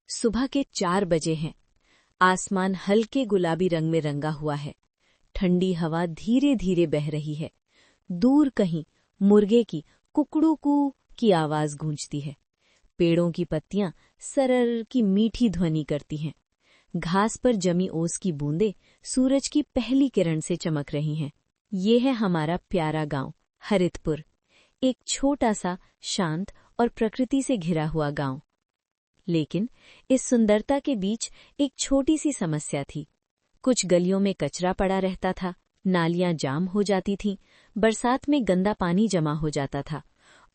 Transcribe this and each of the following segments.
सुबह के 4 बजे हैं। आसमान हल्के गुलाबी रंग में रंगा हुआ है। ठंडी हवा धीरे धीरे बह रही है। दूर कहीं मुर्गे की कुकड़ू-कू की आवाज गूंजती है। पेड़ों की पत्तियां सरर की मीठी ध्वनि करती हैं। घास पर जमी ओस की बूंदें सूरज की पहली किरण से चमक रही हैं। ये है हमारा प्यारा गांव हरितपुर, एक छोटा सा शांत और प्रकृति से घिरा हुआ गांव। लेकिन इस सुंदरता के बीच एक छोटी सी समस्या थी। कुछ गलियों में कचरा पड़ा रहता था, नालियां जाम हो जाती थीं, बरसात में गंदा पानी जमा हो जाता था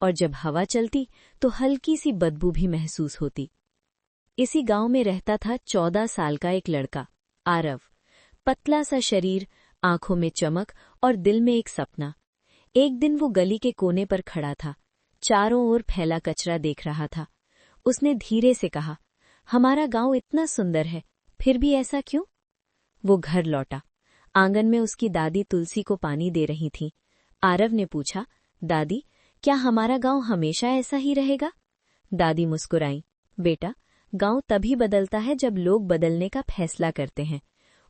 और जब हवा चलती तो हल्की सी बदबू भी महसूस होती। इसी गांव में रहता था 14 साल का एक लड़का, आरव। पतला सा शरीर, आंखों में चमक और दिल में एक सपना। एक दिन वो गली के कोने पर खड़ा था, चारों ओर फैला कचरा देख रहा था। उसने धीरे से कहा, हमारा गांव इतना सुंदर है, फिर भी ऐसा क्यों? वो घर लौटा। आंगन में उसकी दादी तुलसी को पानी दे रही थीं। आरव ने पूछा, दादी, क्या हमारा गांव हमेशा ऐसा ही रहेगा? दादी मुस्कुराईं, बेटा, गांव तभी बदलता है जब लोग बदलने का फैसला करते हैं।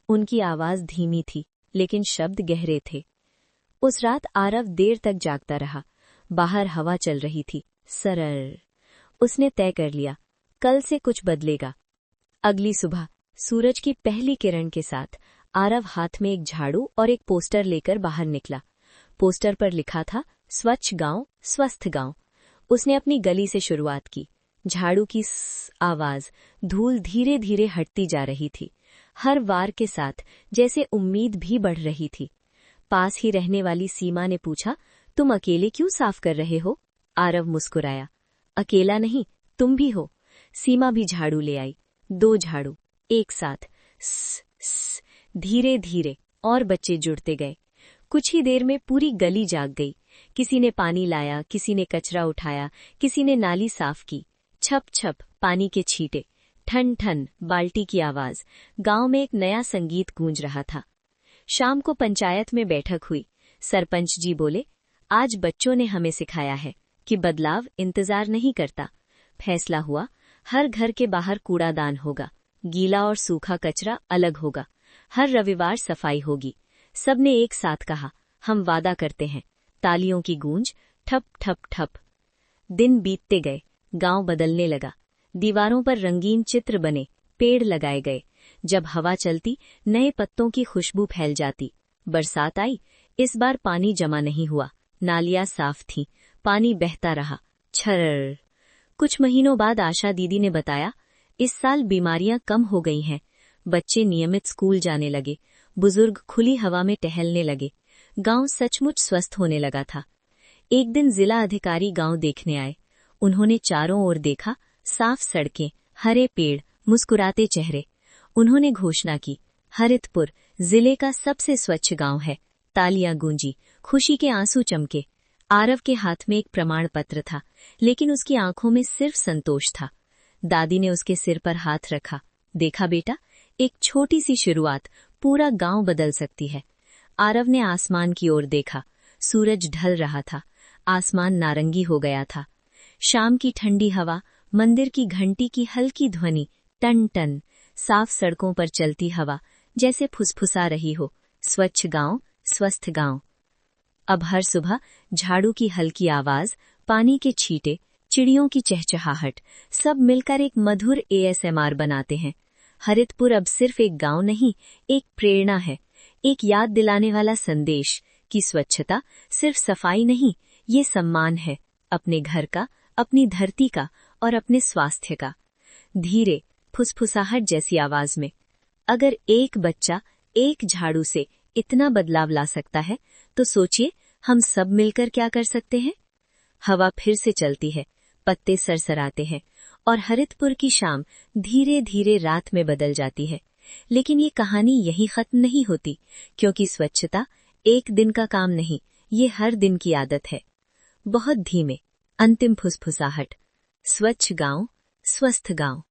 उनकी आवाज धीमी थी, लेकिन शब्द गहरे थे। उस रात आरव देर तक जागता रहा। बाहर हवा चल रही थी, सरर। उसने तय कर लिया, कल से कुछ बदलेगा। अगली सुबह सूरज की पहली किरण के साथ आरव हाथ में एक झाड़ू और एक पोस्टर लेकर बाहर निकला। पोस्टर पर लिखा था, स्वच्छ गांव, स्वस्थ गांव। उसने अपनी गली से शुरुआत की। झाड़ू की आवाज धूल धीरे धीरे हटती जा रही थी। हर वार के साथ जैसे उम्मीद भी बढ़ रही थी। पास ही रहने वाली सीमा ने पूछा, तुम अकेले क्यों साफ कर रहे हो? आरव मुस्कुराया, अकेला नहीं, तुम भी हो। सीमा भी झाड़ू ले आई, 2 झाड़ू एक साथ, स धीरे धीरे, और बच्चे जुड़ते गए। कुछ ही देर में पूरी गली जाग गई। किसी ने पानी लाया, किसी ने कचरा उठाया, किसी ने नाली साफ की। छप छप पानी के छींटे, ठन ठन बाल्टी की आवाज। गांव में एक नया संगीत गूंज रहा था। शाम को पंचायत में बैठक हुई। सरपंच जी बोले, आज बच्चों ने हमें सिखाया है कि बदलाव इंतजार नहीं करता। फैसला हुआ, हर घर के बाहर कूड़ादान होगा, गीला और सूखा कचरा अलग होगा। हर रविवार सफाई होगी। सबने एक साथ कहा, हम वादा करते हैं। तालियों की गूंज, ठप ठप ठप। दिन बीतते गए, गांव बदलने लगा। दीवारों पर रंगीन चित्र बने, पेड़ लगाए गए। जब हवा चलती, नए पत्तों की खुशबू फैल जाती। बरसात आई, इस बार पानी जमा नहीं हुआ। नालियां साफ थीं, पानी बहता रहा, छर्र। कुछ महीनों बाद आशा दीदी ने बताया, इस साल बीमारियां कम हो गई हैं। बच्चे नियमित स्कूल जाने लगे, बुजुर्ग खुली हवा में टहलने लगे। गांव सचमुच स्वस्थ होने लगा था। एक दिन जिला अधिकारी गांव देखने आए। उन्होंने चारों ओर देखा, साफ सड़कें, हरे पेड़, मुस्कुराते चेहरे। उन्होंने घोषणा की, हरितपुर जिले का सबसे स्वच्छ गांव है। तालियां गूंजी, खुशी के आंसू चमके। आरव के हाथ में एक प्रमाण पत्र था, लेकिन उसकी आंखों में सिर्फ संतोष था। दादी ने उसके सिर पर हाथ रखा, देखा बेटा, एक छोटी सी शुरुआत पूरा गांव बदल सकती है। आरव ने आसमान की ओर देखा। सूरज ढल रहा था, आसमान नारंगी हो गया था। शाम की ठंडी हवा, मंदिर की घंटी की हल्की ध्वनि, टन टन। साफ सड़कों पर चलती हवा जैसे फुसफुसा रही हो, स्वच्छ गांव, स्वस्थ गांव। अब हर सुबह झाड़ू की हल्की आवाज, पानी के छींटे, चिड़ियों की चहचहाहट, सब मिलकर एक मधुर ASMR बनाते हैं। हरितपुर अब सिर्फ एक गांव नहीं, एक प्रेरणा है, एक याद दिलाने वाला संदेश कि स्वच्छता सिर्फ सफाई नहीं, ये सम्मान है, अपने घर का, अपनी धरती का और अपने स्वास्थ्य का। धीरे, फुसफुसाहट जैसी आवाज में। अगर एक बच्चा एक झाड़ू से इतना बदलाव ला सकता है, तो सोचिए हम सब मिलकर क्या कर सकते हैं। हवा फिर से चलती है, पत्ते सरसराते हैं और हरितपुर की शाम धीरे धीरे रात में बदल जाती है। लेकिन ये कहानी यही खत्म नहीं होती, क्योंकि स्वच्छता एक दिन का काम नहीं, ये हर दिन की आदत है। बहुत धीमे, अंतिम फुसफुसाहट, स्वच्छ गांव, स्वस्थ गांव।